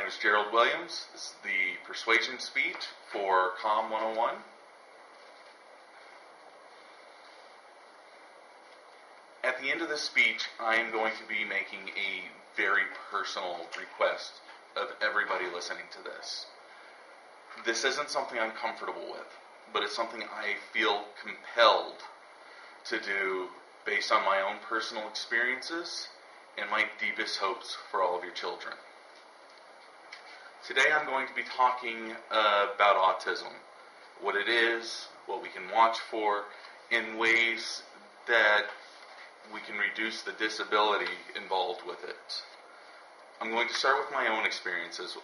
name is Gerald Williams. This is the persuasion speech for COMM 101. At the end of this speech, I am going to be making a very personal request of everybody listening to this. This isn't something I'm comfortable with, but it's something I feel compelled to do based on my own personal experiences and my deepest hopes for all of your children. Today I'm going to be talking about autism, what it is, what we can watch for, in ways that we can reduce the disability involved with it. I'm going to start with my own experiences.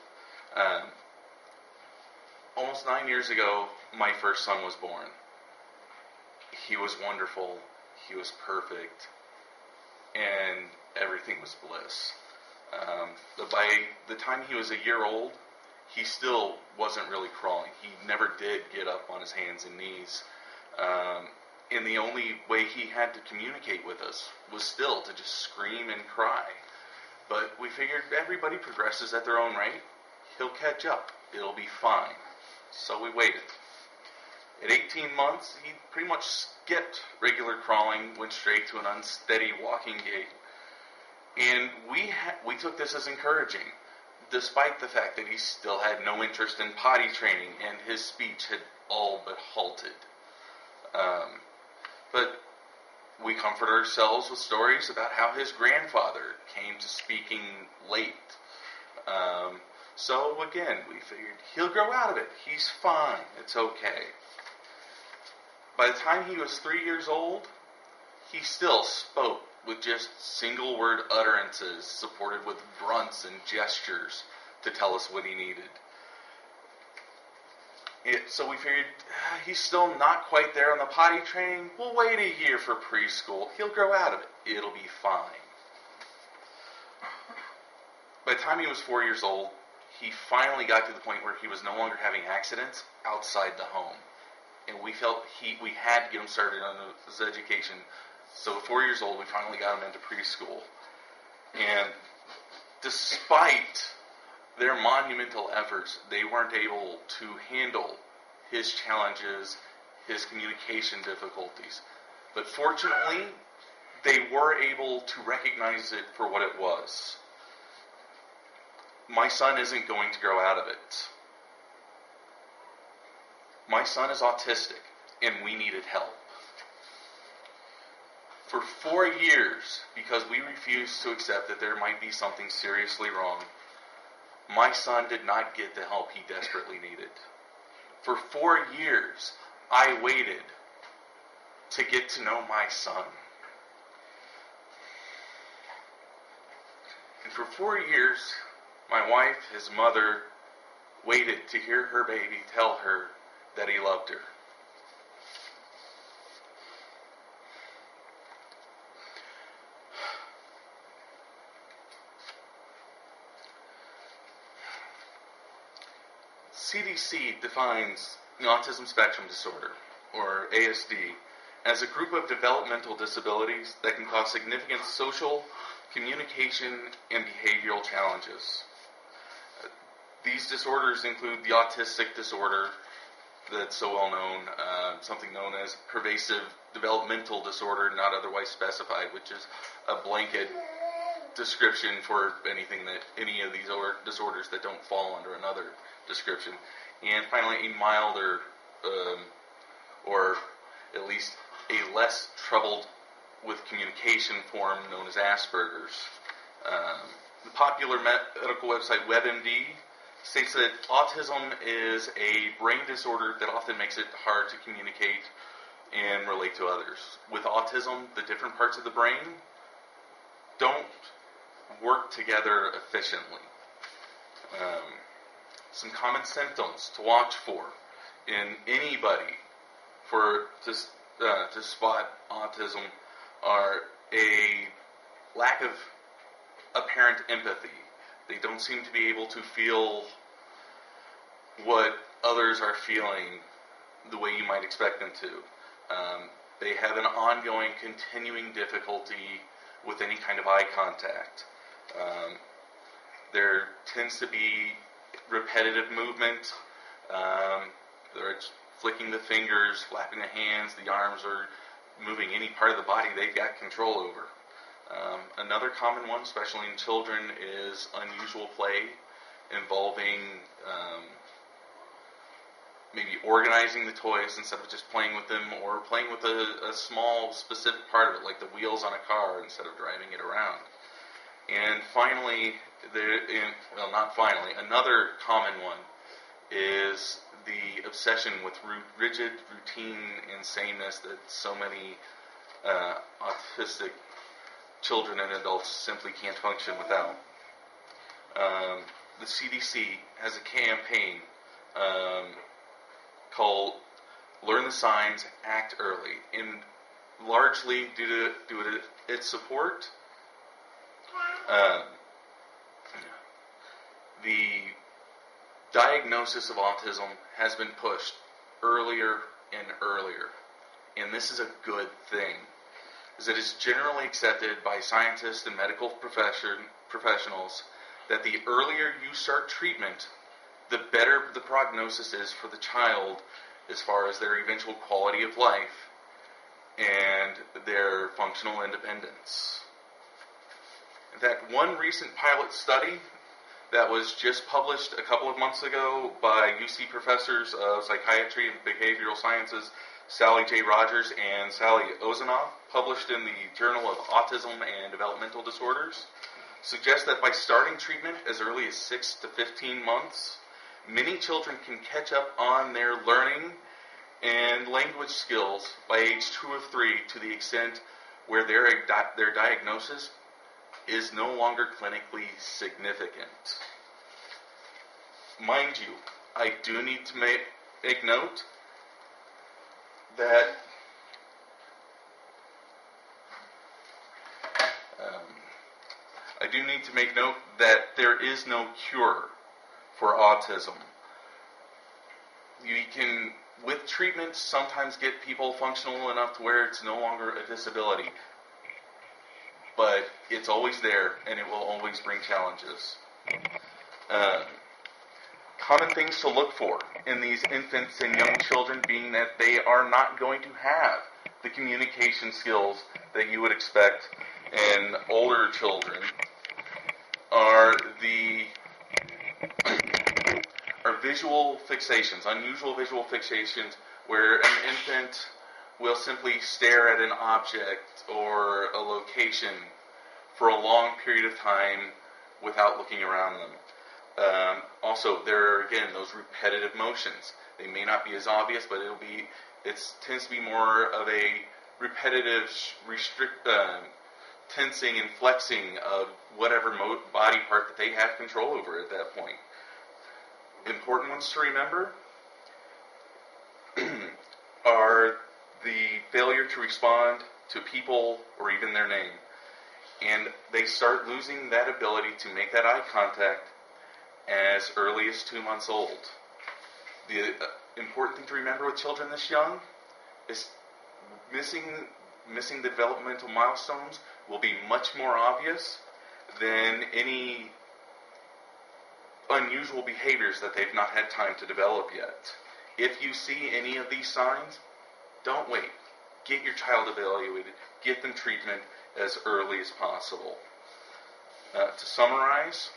Almost 9 years ago, my first son was born. He was wonderful, he was perfect, and everything was bliss. But by the time he was a year old, he still wasn't really crawling. He never did get up on his hands and knees. And the only way he had to communicate with us was still to just scream and cry. But we figured everybody progresses at their own rate. He'll catch up. It'll be fine. So we waited. At 18 months, he pretty much skipped regular crawling, went straight to an unsteady walking gait. And we took this as encouraging, despite the fact that he still had no interest in potty training and his speech had all but halted. But we comfort ourselves with stories about how his grandfather came to speaking late. So again, we figured he'll grow out of it. He's fine. It's okay. By the time he was 3 years old, he still spoke with just single-word utterances supported with grunts and gestures to tell us what he needed. So we figured, he's still not quite there on the potty training. We'll wait a year for preschool. He'll grow out of it. It'll be fine. By the time he was 4 years old, he finally got to the point where he was no longer having accidents outside the home. And we felt we had to get him started on his education. So at 4 years old, we finally got him into preschool. And despite their monumental efforts, they weren't able to handle his challenges, his communication difficulties. But fortunately, they were able to recognize it for what it was. My son isn't going to grow out of it. My son is autistic, and we needed help. For 4 years, because we refused to accept that there might be something seriously wrong, my son did not get the help he desperately needed. For 4 years, I waited to get to know my son. And for 4 years, my wife, his mother, waited to hear her baby tell her that he loved her. CDC defines the autism spectrum disorder, or ASD, as a group of developmental disabilities that can cause significant social, communication, and behavioral challenges. These disorders include the autistic disorder that's so well known, something known as pervasive developmental disorder, not otherwise specified, which is a blanket description for any of these disorders that don't fall under another description. And finally, a milder, or at least a less troubled with communication form known as Asperger's. The popular medical website WebMD states that autism is a brain disorder that often makes it hard to communicate and relate to others. With autism, the different parts of the brain don't work together efficiently. Some common symptoms to watch for in anybody to spot autism are a lack of apparent empathy. They don't seem to be able to feel what others are feeling the way you might expect them to. They have an ongoing, continuing difficulty with any kind of eye contact. There tends to be repetitive movement. It's flicking the fingers, flapping the hands, the arms, or moving any part of the body they've got control over. Another common one, especially in children, is unusual play involving maybe organizing the toys instead of just playing with them, or playing with a small specific part of it, like the wheels on a car, instead of driving it around. And finally, another common one is the obsession with rigid routine and sameness that so many autistic children and adults simply can't function without. The CDC has a campaign called Learn the Signs, Act Early, and largely due to its support, the diagnosis of autism has been pushed earlier and earlier, and this is a good thing, as it is generally accepted by scientists and medical professionals that the earlier you start treatment, the better the prognosis is for the child as far as their eventual quality of life and their functional independence. In fact, one recent pilot study that was just published a couple of months ago by UC professors of psychiatry and behavioral sciences, Sally J. Rogers and Sally Ozanoff, published in the Journal of Autism and Developmental Disorders, suggests that by starting treatment as early as 6 to 15 months, many children can catch up on their learning and language skills by age 2 or 3 to the extent where their diagnosis is no longer clinically significant. Mind you, I do need to make note that there is no cure for autism. You can, with treatment, sometimes get people functional enough to where it's no longer a disability. But it's always there, and it will always bring challenges. Common things to look for in these infants and young children being that they are not going to have the communication skills that you would expect in older children are visual fixations, unusual visual fixations, where an infant will simply stare at an object or a location for a long period of time without looking around them. Also, there are, again, those repetitive motions. They may not be as obvious, but it tends to be more of a repetitive tensing and flexing of whatever body part that they have control over at that point. Important ones to remember are the failure to respond to people or even their name. And they start losing that ability to make that eye contact as early as 2 months old. The important thing to remember with children this young is missing the developmental milestones will be much more obvious than any unusual behaviors that they've not had time to develop yet. If you see any of these signs, don't wait. Get your child evaluated. Get them treatment as early as possible. To summarize,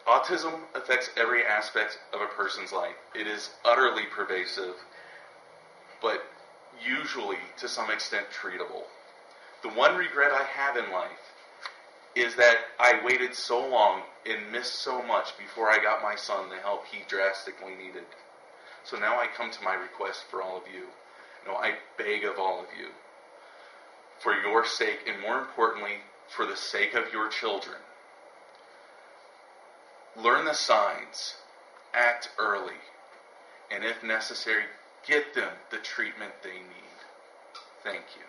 autism affects every aspect of a person's life. It is utterly pervasive, but usually to some extent treatable. The one regret I have in life is that I waited so long and missed so much before I got my son the help he drastically needed. So now I come to my request for all of you. I beg of all of you, for your sake, and more importantly, for the sake of your children, learn the signs, act early, and if necessary, get them the treatment they need. Thank you.